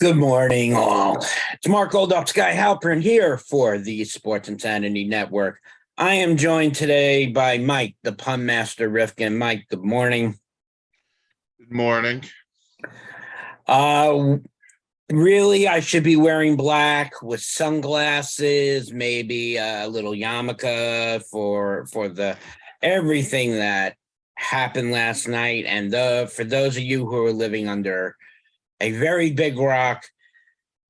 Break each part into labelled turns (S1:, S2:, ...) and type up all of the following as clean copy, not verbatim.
S1: Good morning, all. It's Mark Oldop, Sky Halpern here for the Sports Insanity Network. I am joined today by Mike, the pun master Rifkin. Mike, good morning.
S2: Good morning.
S1: Really, I should be wearing black with sunglasses, maybe a little yarmulke for the everything that happened last night. And for those of you who are living under a very big rock,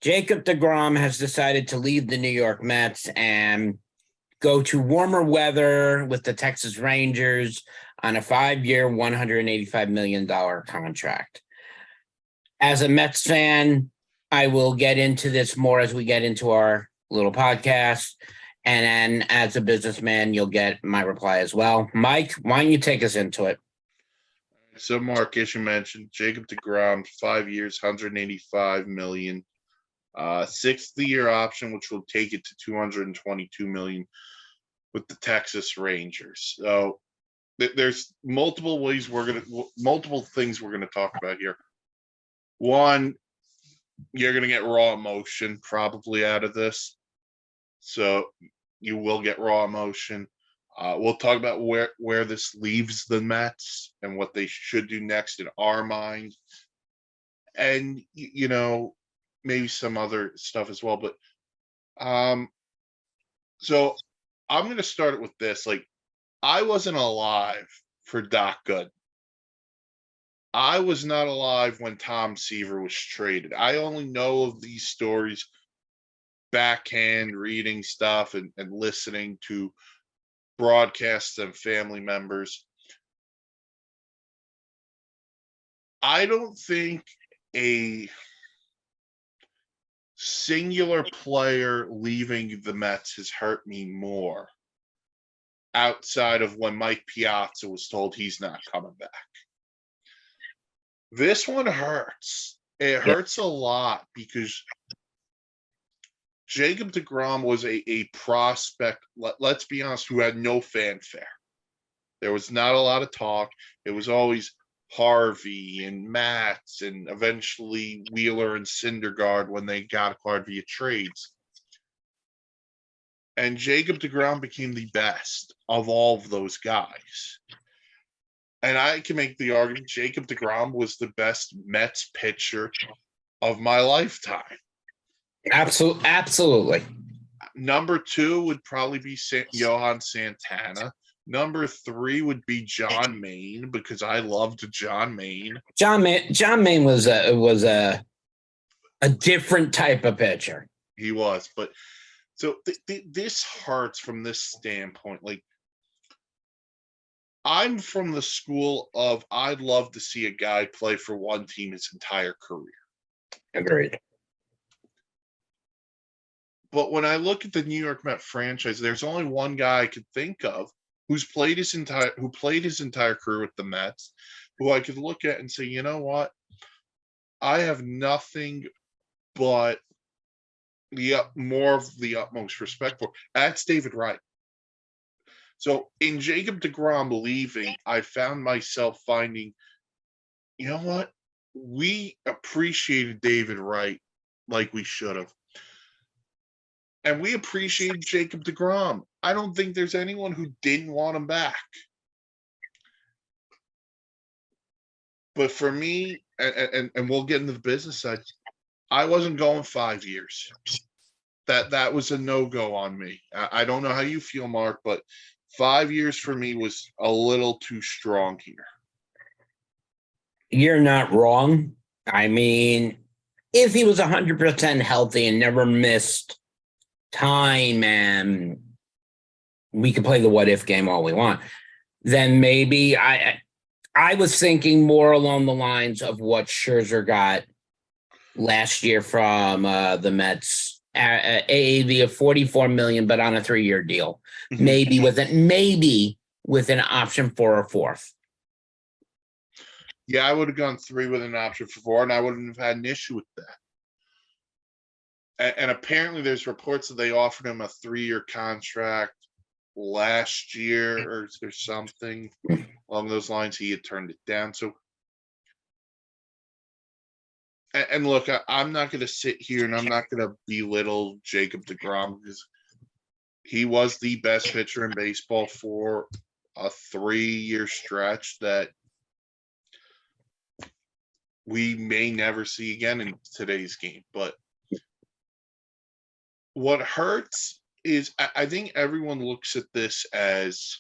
S1: Jacob deGrom has decided to leave the New York Mets and go to warmer weather with the Texas Rangers on a 5-year, $185 million contract. As a Mets fan, I will get into this more as we get into our little podcast. And then as a businessman, you'll get my reply as well. Mike, why don't you take us into it?
S2: So, Mark, as you mentioned, Jacob deGrom, 5 years, $185 million. Sixth-year option, which will take it to $222 million with the Texas Rangers. So there's multiple things we're gonna talk about here. One, you're gonna get raw emotion probably out of this, so you will get raw emotion. We'll talk about where this leaves the Mets and what they should do next in our mind, and maybe some other stuff as well. But so I'm going to start it with this. Like, I wasn't alive for Doc Good. I was not alive when Tom Seaver was traded. I only know of these stories backhand, reading stuff and listening to broadcasts and family members. I don't think a singular player leaving the Mets has hurt me more outside of when Mike Piazza was told he's not coming back. This one hurts. It hurts a lot because Jacob deGrom was a prospect, let's be honest, who had no fanfare. There was not a lot of talk. It was always Harvey and Matz and eventually Wheeler and Syndergaard when they got acquired via trades. And Jacob deGrom became the best of all of those guys. And I can make the argument Jacob deGrom was the best Mets pitcher of my lifetime.
S1: Absolutely.
S2: Number 2 would probably be Johan Santana. Number 3 would be John Maine, because I loved John Maine.
S1: John Maine was a different type of pitcher.
S2: He was, but so this hurts from this standpoint. Like, I'm from the school of I'd love to see a guy play for one team his entire career.
S1: Agreed.
S2: But when I look at the New York Met franchise, there's only one guy I could think of who played his entire career with the Mets, who I could look at and say, you know what? I have nothing but more of the utmost respect for. That's David Wright. So in Jacob deGrom leaving, I found myself finding, you know what? We appreciated David Wright like we should have. And we appreciated Jacob deGrom. I don't think there's anyone who didn't want him back. But for me, and we'll get into the business side, I wasn't going 5 years. That was a no-go on me. I don't know how you feel, Mark, but 5 years for me was a little too strong here.
S1: You're not wrong. I mean, if he was 100% healthy and never missed time and we could play the what if game all we want, then maybe I was thinking more along the lines of what Scherzer got last year from the Mets, AAV of $44 million, but on a 3-year deal, maybe with an option for a 4th.
S2: Yeah, I would have gone 3 with an option for 4, and I wouldn't have had an issue with that. And apparently there's reports that they offered him a 3-year contract last year or something along those lines. He had turned it down. So And look, I'm not going to sit here and I'm not going to belittle Jacob deGrom because he was the best pitcher in baseball for a 3-year stretch that we may never see again in today's game. But what hurts is I think everyone looks at this as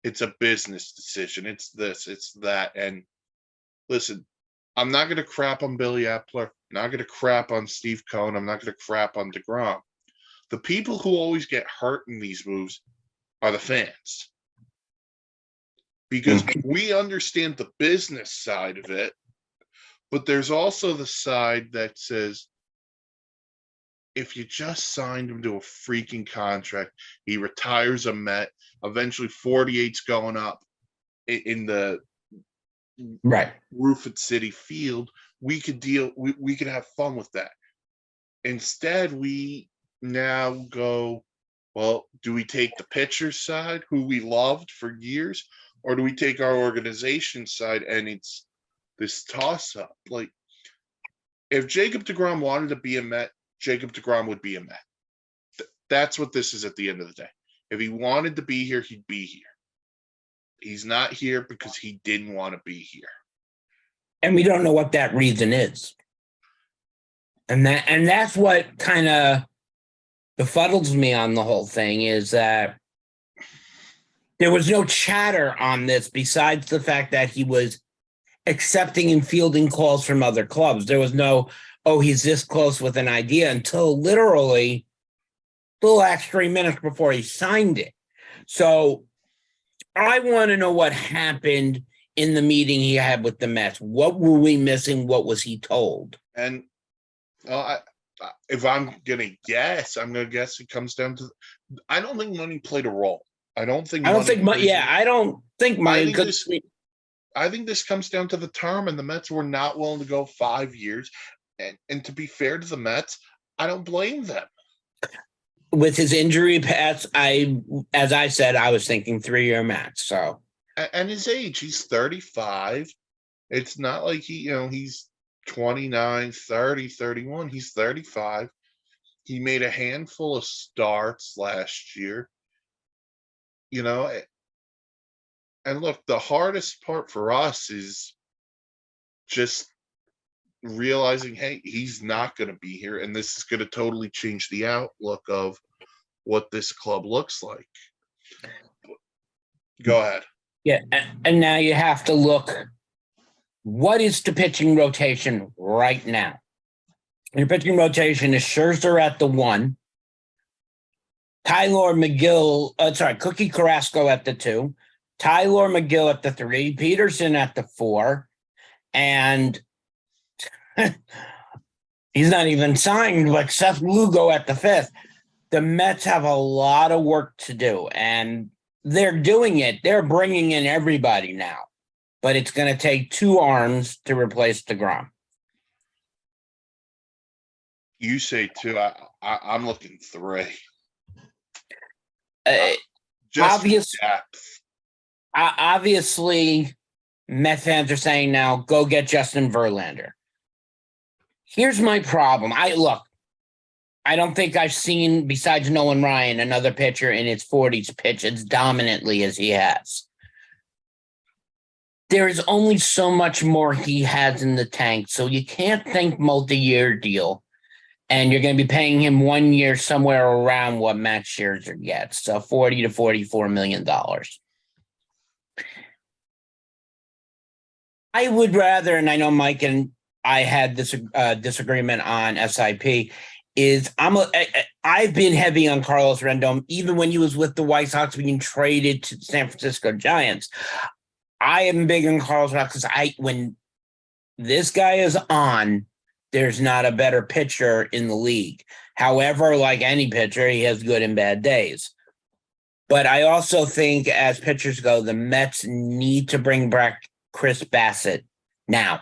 S2: it's a business decision. It's this, it's that. And listen, I'm not going to crap on Billy Epler. I'm not going to crap on Steve Cohen. I'm not going to crap on deGrom. The people who always get hurt in these moves are the fans. Because we understand the business side of it, but there's also the side that says, if you just signed him to a freaking contract, he retires a Met, eventually 48's going up in the
S1: Right.
S2: roof at Citi Field, we could have fun with that. Instead, we now go, well, do we take the pitcher side, who we loved for years, or do we take our organization side and it's this toss up? Like, if Jacob deGrom wanted to be a Met, Jacob deGrom would be a Met. That's what this is at the end of the day. If he wanted to be here, he'd be here. He's not here because he didn't want to be here.
S1: And we don't know what that reason is. And that's what kind of befuddles me on the whole thing, is that there was no chatter on this besides the fact that he was accepting and fielding calls from other clubs. There was no, oh, he's this close with an idea, until literally the last 3 minutes before he signed it. So I want to know what happened in the meeting he had with the Mets. What were we missing? What was he told?
S2: And if I'm gonna guess, it comes down to, I don't think money played a role. I don't think money. I think this comes down to the term, and the Mets were not willing to go 5 years. And to be fair to the Mets, I don't blame them.
S1: With his injury past, as I said, I was thinking 3-year max. So,
S2: and his age, he's 35. It's not like he's 29, 30, 31. He's 35. He made a handful of starts last year. And look, the hardest part for us is just realizing, hey, he's not going to be here, and this is going to totally change the outlook of what this club looks like. Go ahead.
S1: Yeah, and now you have to look, what is the pitching rotation right now? Your pitching rotation is Scherzer at the 1, Cookie Carrasco at the 2, Tyler McGill at the 3, Peterson at the 4, and he's not even signed, but Seth Lugo at the 5th. The Mets have a lot of work to do, and they're doing it. They're bringing in everybody now, but it's going to take 2 arms to replace deGrom.
S2: You say 2. I'm looking 3.
S1: Obviously, Met fans are saying now, go get Justin Verlander. Here's my problem. I don't think I've seen, besides Nolan Ryan, another pitcher in his 40s pitch as dominantly as he has. There is only so much more he has in the tank, so you can't think multi-year deal. And you're going to be paying him 1 year somewhere around what Max Scherzer gets, so $40 to $44 million. I would rather, and I know Mike and I had this disagreement on SIP, is I've been heavy on Carlos Rendon, even when he was with the White Sox being traded to the San Francisco Giants. I am big on Carlos Rendon because when this guy is on, there's not a better pitcher in the league. However, like any pitcher, he has good and bad days. But I also think, as pitchers go, the Mets need to bring back Chris Bassett now.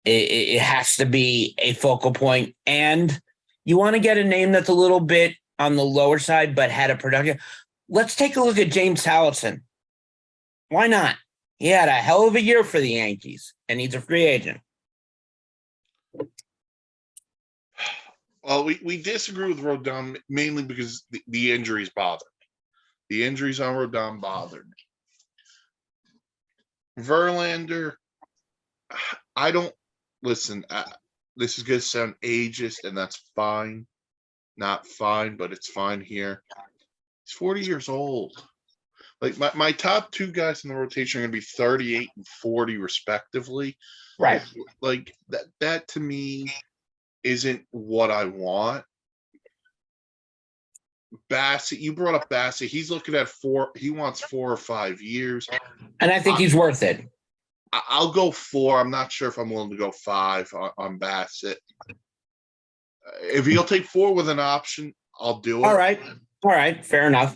S1: It has to be a focal point. And you want to get a name that's a little bit on the lower side, but had a production. Let's take a look at James Hallison. Why not? He had a hell of a year for the Yankees, and he's a free agent.
S2: Well, we disagree with Rodon mainly because the injuries bother me. The injuries on Rodon bother me. Verlander, I don't listen. This is going to sound ageist, and that's fine. Not fine, but it's fine here. He's 40 years old. Like my top two guys in the rotation are going to be 38 and 40 respectively.
S1: Right.
S2: Like that to me isn't what I want. Bassett, you brought up Bassett. He's looking at 4. He wants 4 or 5 years.
S1: And I think he's worth it.
S2: I'll go 4. I'm not sure if I'm willing to go 5 on Bassett. If he'll take 4 with an option, I'll do it.
S1: All right. Fair enough.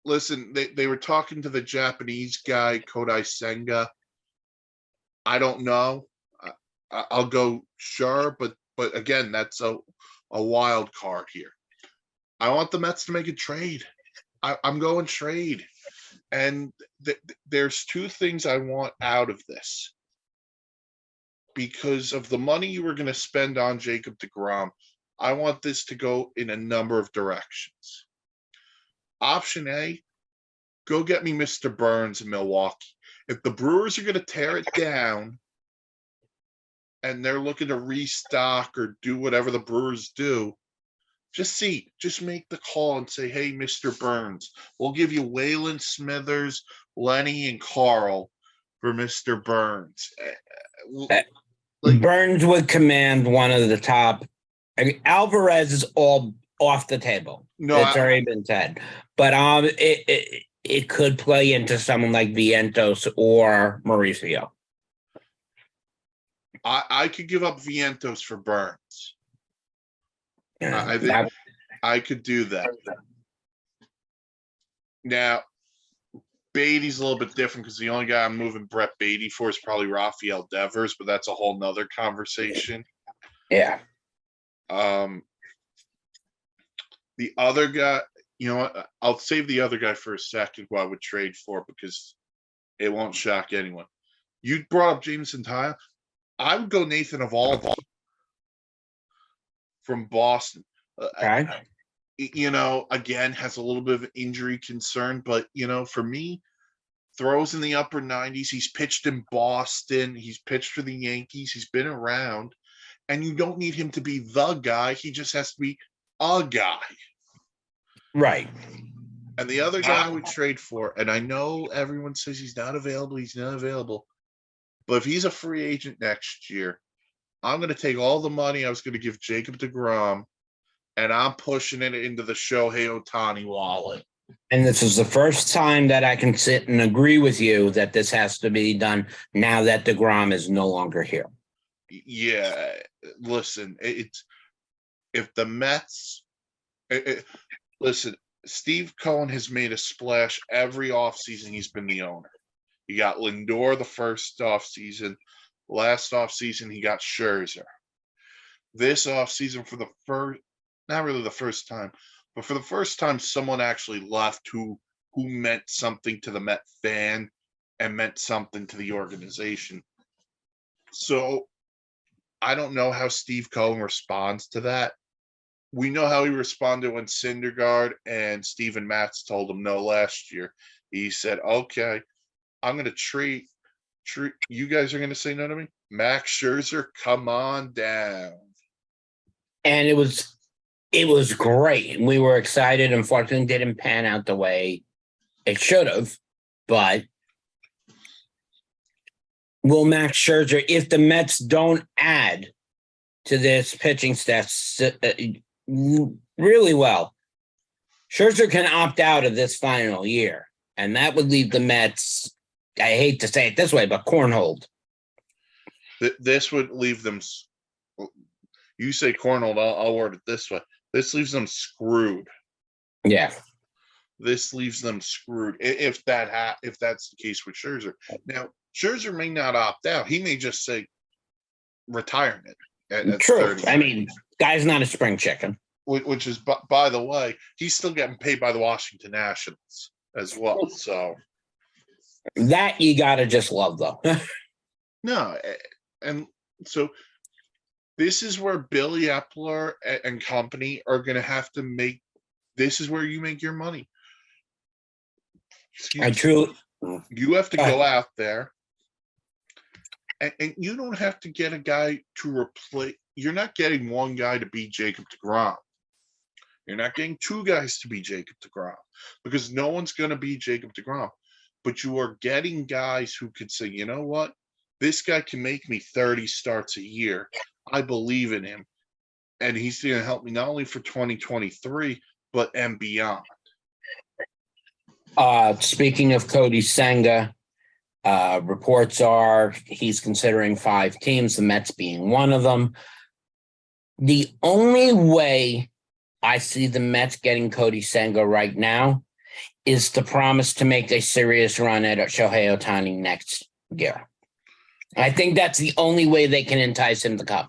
S2: Listen, they were talking to the Japanese guy, Kodai Senga. I don't know. I'll go sure, but again, that's a wild card here. I want the Mets to make a trade. I'm going trade. And there's 2 things I want out of this. Because of the money you were going to spend on Jacob deGrom, I want this to go in a number of directions. Option A, go get me Mr. Burns in Milwaukee. If the Brewers are going to tear it down and they're looking to restock or do whatever the Brewers do, just make the call and say, hey, Mr. Burns, we'll give you Waylon Smithers, Lenny, and Carl for Mr. Burns.
S1: Burns would command one of the top. I mean, Alvarez is all off the table.
S2: No,
S1: it's already been said. But it could play into someone like Vientos or Mauricio.
S2: I could give up Vientos for Burns.
S1: Yeah,
S2: I think I could do that. Now, Beatty's a little bit different because the only guy I'm moving Brett Beatty for is probably Rafael Devers, but that's a whole nother conversation.
S1: Yeah.
S2: The other guy, you know what? I'll save the other guy for a second who I would trade for because it won't shock anyone. You brought up Jameson Taya. I would go Nathan Eovaldi from Boston.
S1: Okay.
S2: Again, has a little bit of injury concern, but, for me, throws in the upper 90s. He's pitched in Boston. He's pitched for the Yankees. He's been around. And you don't need him to be the guy. He just has to be a guy.
S1: Right.
S2: And the other guy I would trade for, and I know everyone says he's not available. But if he's a free agent next year, I'm going to take all the money I was going to give Jacob deGrom, and I'm pushing it into the Shohei Ohtani wallet.
S1: And this is the first time that I can sit and agree with you that this has to be done now that deGrom is no longer here.
S2: Yeah, listen, if the Mets, listen, Steve Cohen has made a splash every offseason he's been the owner. He got Lindor the first offseason. Last offseason, he got Scherzer. This offseason, not really the first time, but for the first time, someone actually left who meant something to the Met fan and meant something to the organization. So I don't know how Steve Cohen responds to that. We know how he responded when Syndergaard and Steven Matz told him no last year. He said, okay, I'm going to treat you guys are going to say no to me? Max Scherzer, come on down.
S1: And it was great. We were excited. Unfortunately, it didn't pan out the way it should have. But will Max Scherzer, if the Mets don't add to this pitching staff really well, Scherzer can opt out of this final year. And that would leave the Mets, I hate to say it this way, but cornholed.
S2: This would leave them. You say cornholed, I'll word it this way. This leaves them screwed.
S1: Yeah. This
S2: leaves them screwed if that's the case with Scherzer. Now, Scherzer may not opt out. He may just say retirement. At
S1: True.
S2: 30.
S1: I mean, guy's not a spring chicken.
S2: Which is, by the way, he's still getting paid by the Washington Nationals as well. So
S1: that you got to just love, though.
S2: No. And so this is where Billy Epler and company are going to have to make. This is where you make your money.
S1: I truly.
S2: You have to go out there, and you don't have to get a guy to replace. You're not getting one guy to be Jacob deGrom. You're not getting two guys to be Jacob deGrom because no one's going to be Jacob deGrom. But you are getting guys who could say, you know what? This guy can make me 30 starts a year. I believe in him. And he's going to help me not only for 2023, but and beyond.
S1: Speaking of Cody Senga, reports are he's considering 5 teams, the Mets being one of them. The only way I see the Mets getting Cody Senga right now is to promise to make a serious run at Shohei Ohtani next year. I think that's the only way they can entice him to come.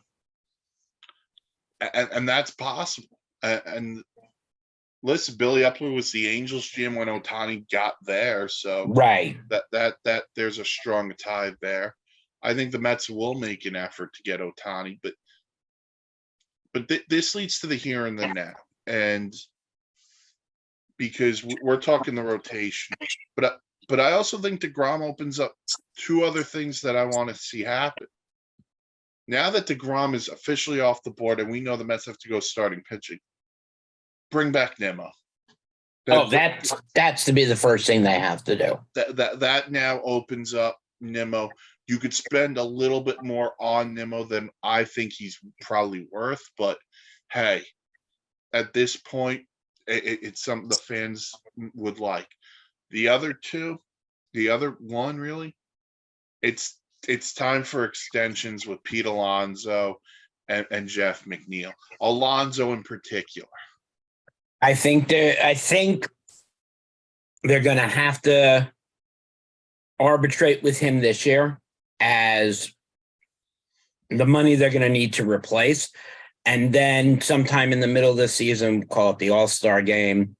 S2: And that's possible. And listen, Billy Epler was the Angels GM when Ohtani got there, so
S1: right.
S2: That there's a strong tie there. I think the Mets will make an effort to get Ohtani, but this leads to the here and the now, and because we're talking the rotation, but I also think deGrom opens up 2 other things that I want to see happen. Now that deGrom is officially off the board, and we know the Mets have to go starting pitching, bring back Nimmo.
S1: That's to be the first thing they have to do.
S2: That now opens up Nimmo. You could spend a little bit more on Nimmo than I think he's probably worth, but hey, at this point, it's something the fans would like. The other one really, it's time for extensions with Pete Alonso and Jeff McNeil. Alonso in particular.
S1: I think they're going to have to arbitrate with him this year as the money they're going to need to replace. And then sometime in the middle of the season, call it the All-Star game,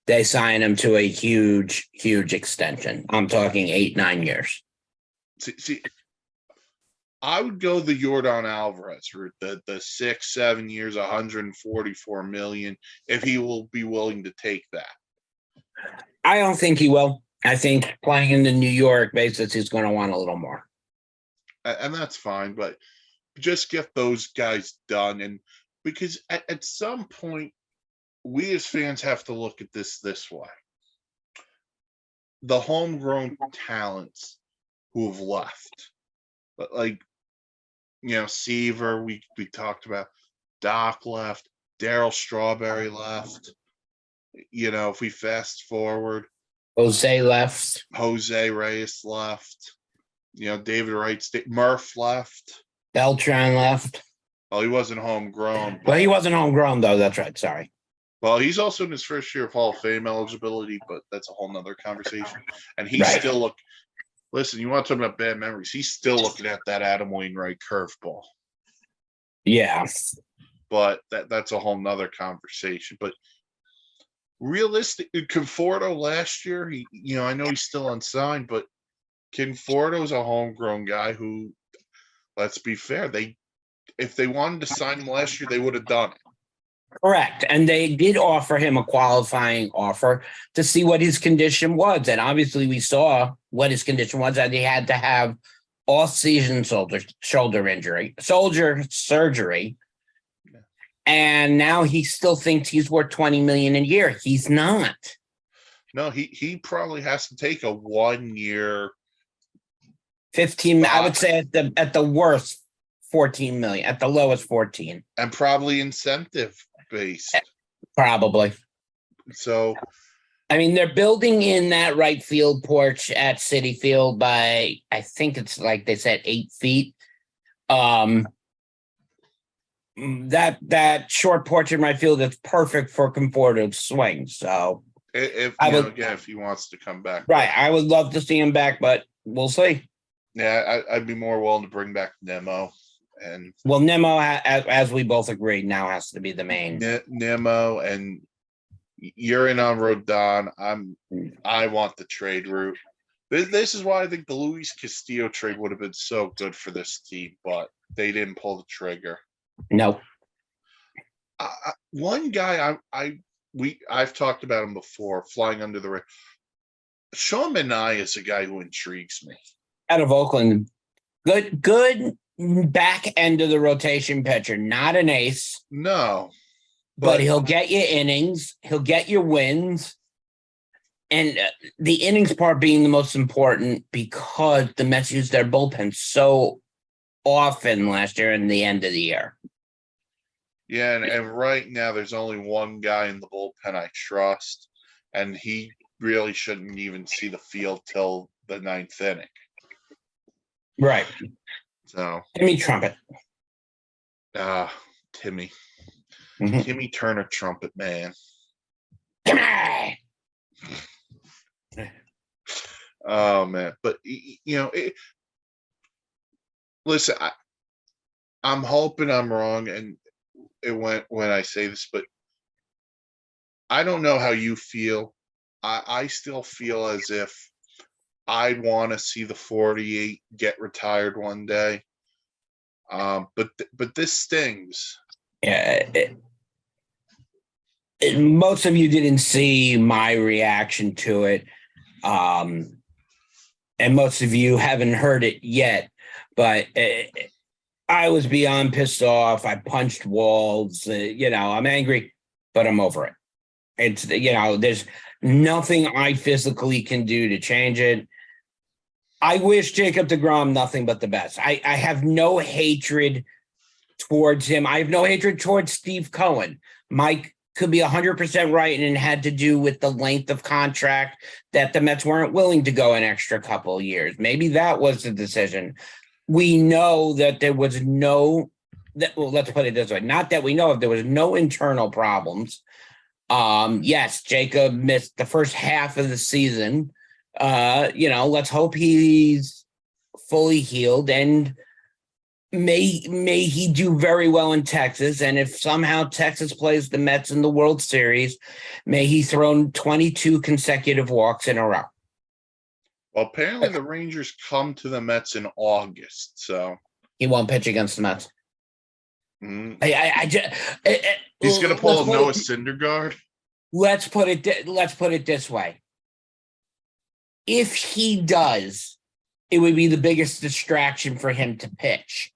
S1: they sign him to a huge, huge extension. I'm talking 8-9 years.
S2: See, I would go the Yordan Alvarez route, the 6-7 years, 144 million, if he will be willing to take that.
S1: I don't think he will. I think playing in the New York basis, he's going to want a little more.
S2: And that's fine, but just get those guys done. And because at some point, we as fans have to look at this way. The homegrown talents who have left, but like, Seaver, we talked about, Doc left, Darryl Strawberry left. If we fast forward,
S1: Jose left.
S2: Jose Reyes left. David Wright, Murph left.
S1: Beltran left.
S2: Well, he wasn't homegrown.
S1: Well, he wasn't homegrown, though. That's right. Sorry.
S2: Well, he's also in his first year of Hall of Fame eligibility, but that's a whole nother conversation. And he's still listen, you want to talk about bad memories. He's still looking at that Adam Wainwright curveball.
S1: Yeah.
S2: But that's a whole nother conversation. But realistic, Conforto last year, I know he's still unsigned, but Conforto's a homegrown guy who, let's be fair, if they wanted to sign him last year, they would have done it.
S1: Correct. And they did offer him a qualifying offer to see what his condition was. And obviously we saw what his condition was, and he had to have off-season shoulder surgery. Yeah. And now he still thinks he's worth $20 million a year. He's not.
S2: No, he probably has to take a 1 year
S1: 15. I would say at the worst 14 million, at the lowest 14.
S2: And probably incentive based.
S1: Probably.
S2: So
S1: I mean, they're building in that right field porch at Citi Field by, I think it's like they said, 8 feet. That short porch in right field is perfect for Conforto's swing. So
S2: if he wants to come back,
S1: right, I would love to see him back, but we'll see.
S2: Yeah, I'd be more willing to bring back Nimmo. And
S1: Nimmo, as we both agreed, now has to be the main.
S2: Nimmo, and you're in on Rodon. I want the trade route. This is why I think the Luis Castillo trade would have been so good for this team, but they didn't pull the trigger.
S1: No.
S2: One guy I've talked about him before, flying under the radar. Sean Manaea is a guy who intrigues me.
S1: Out of Oakland, good back end of the rotation pitcher, not an ace.
S2: No,
S1: but he'll get you innings. He'll get you wins. And the innings part being the most important because the Mets used their bullpen so often last year and the end of the year.
S2: Yeah, and right now there's only one guy in the bullpen I trust, and he really shouldn't even see the field till the ninth inning.
S1: Right.
S2: So
S1: Timmy Trumpet.
S2: Timmy.
S1: Mm-hmm.
S2: Timmy Turner Trumpet Man.
S1: Timmy!
S2: Oh man, but listen, I'm hoping I'm wrong, and when I say this, but I don't know how you feel. I still feel as if I want to see the 48 get retired one day. But this stings.
S1: Yeah. Most of you didn't see my reaction to it. And most of you haven't heard it yet, but I was beyond pissed off. I punched walls. I'm angry, but I'm over it. It's, there's nothing I physically can do to change it. I wish Jacob deGrom nothing but the best. I have no hatred towards him. I have no hatred towards Steve Cohen. Mike could be 100% right, and it had to do with the length of contract that the Mets weren't willing to go an extra couple of years. Maybe that was the decision. We know that there was let's put it this way. Not that we know if there was no internal problems. Yes, Jacob missed the first half of the season. Let's hope he's fully healed and may he do very well in Texas. And if somehow Texas plays the Mets in the World Series, may he throw 22 consecutive walks in a row.
S2: Well, apparently the Rangers come to the Mets in August, so
S1: he won't pitch against the Mets.
S2: Mm-hmm.
S1: He's
S2: going to pull Noah Syndergaard.
S1: Let's put it this way. If he does, it would be the biggest distraction for him to pitch,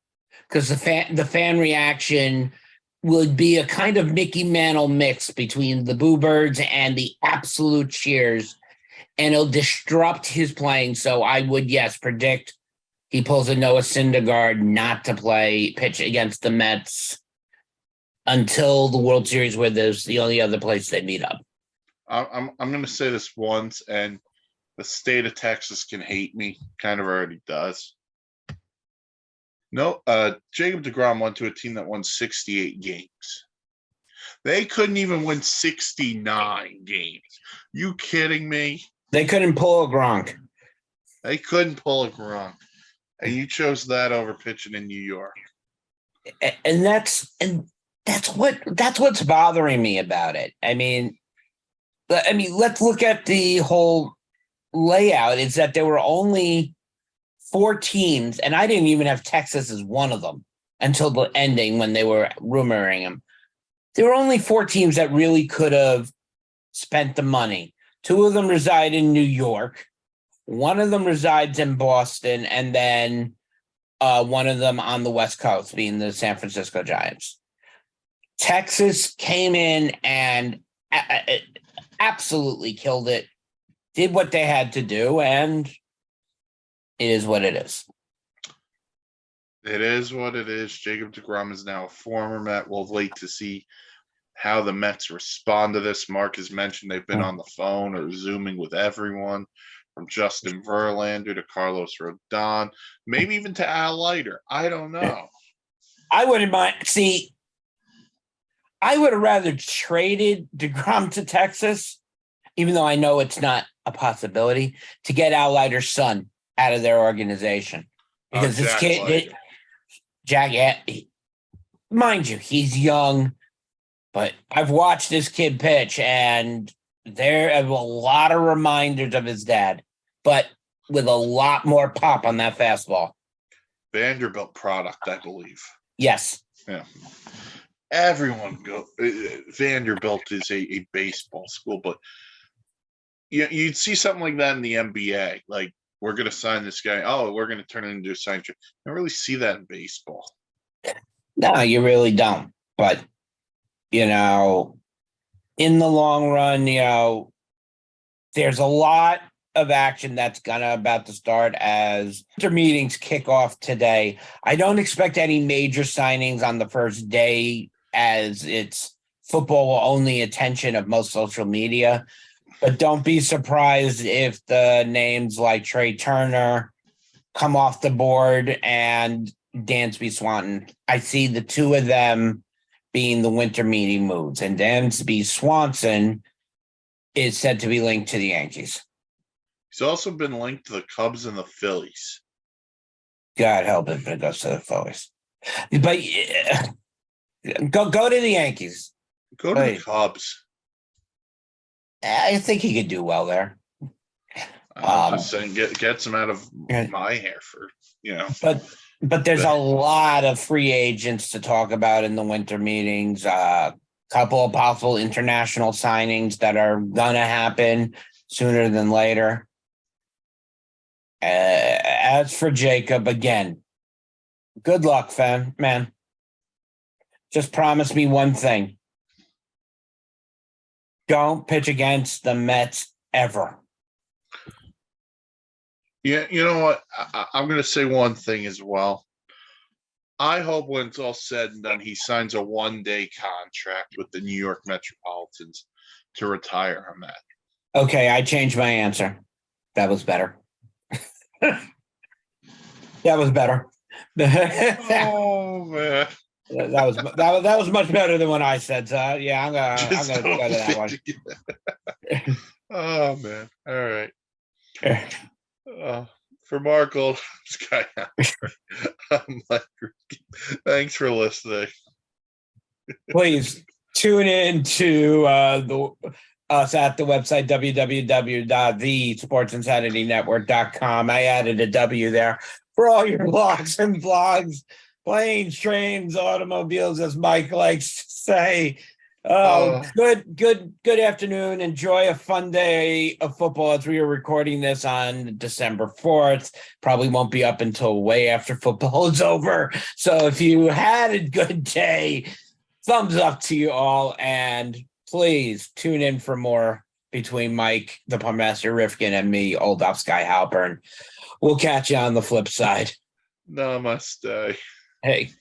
S1: because the fan reaction would be a kind of Mickey Mantle mix between the Boo Birds and the absolute cheers, and it'll disrupt his playing. So I would, yes, predict he pulls a Noah Syndergaard not to pitch against the Mets until the World Series, where there's the only other place they meet up.
S2: I'm going to say this once, and the state of Texas can hate me, kind of already does. No, Jacob deGrom went to a team that won 68 games. They couldn't even win 69 games. You kidding me?
S1: They couldn't pull a Gronk.
S2: They couldn't pull a Gronk. And you chose that over pitching in New York.
S1: And that's what's bothering me about it. I mean, let's look at the whole layout. Is that there were only 4 teams, and I didn't even have Texas as one of them until the ending when they were rumoring him. There were only 4 teams that really could have spent the money. 2 of them reside in New York. One of them resides in Boston, and then one of them on the West Coast, being the San Francisco Giants. Texas came in and absolutely killed it, did what they had to do, and it is what it is.
S2: It is what it is. Jacob deGrom is now a former Met. We'll wait to see how the Mets respond to this. Mark has mentioned they've been on the phone or Zooming with everyone, from Justin Verlander to Carlos Rodon, maybe even to Al Leiter. I don't know.
S1: I wouldn't mind. See, I would have rather traded deGrom to Texas, even though I know it's not a possibility, to get Al Leiter's son out of their organization. Because this kid, Jack, mind you, he's young, but I've watched this kid pitch, and there are a lot of reminders of his dad, but with a lot more pop on that fastball.
S2: Vanderbilt product, I believe.
S1: Yes.
S2: Yeah. Everyone go. Vanderbilt is a baseball school, but you'd see something like that in the NBA. Like, we're going to sign this guy. Oh, we're going to turn it into a sign trade. I don't really see that in baseball.
S1: No, you really don't. But, in the long run, there's a lot of action that's about to start as winter meetings kick off today. I don't expect any major signings on the first day, as it's football only attention of most social media. But don't be surprised if the names like Trey Turner come off the board and Dansby Swanson. I see the two of them being the winter meeting moves, and Dansby Swanson is said to be linked to the Yankees.
S2: He's also been linked to the Cubs and the Phillies.
S1: God help if it goes to the Phillies. But go to the Yankees.
S2: Go to the Cubs.
S1: I think he could do well there.
S2: I'm just saying, get some out of my hair for,
S1: But there's a lot of free agents to talk about in the winter meetings. Couple of possible international signings that are gonna happen sooner than later. As for Jacob, again, good luck, man. Just promise me one thing. Don't pitch against the Mets ever.
S2: Yeah, you know what? I'm going to say one thing as well. I hope when it's all said and done, he signs a one-day contract with the New York Metropolitans to retire on that.
S1: Okay, I changed my answer. That was better. That was better.
S2: Oh man,
S1: that was much better than what I said. So yeah, I'm gonna go to that one.
S2: Oh man, all right. For Mark Old, Sky, I'm Mike Rifkin. Thanks for listening.
S1: Please tune in to us at the website www.thesportsinsanitynetwork.com. I added a W there for all your blogs and vlogs, planes, trains, automobiles, as Mike likes to say. Good afternoon. Enjoy a fun day of football as we are recording this on December 4th. Probably won't be up until way after football is over. So if you had a good day, thumbs up to you all, and please tune in for more between Mike, the Pun Master Rifkin, and me, Old Off Sky Halpern. We'll catch you on the flip side.
S2: Namaste.
S1: Hey.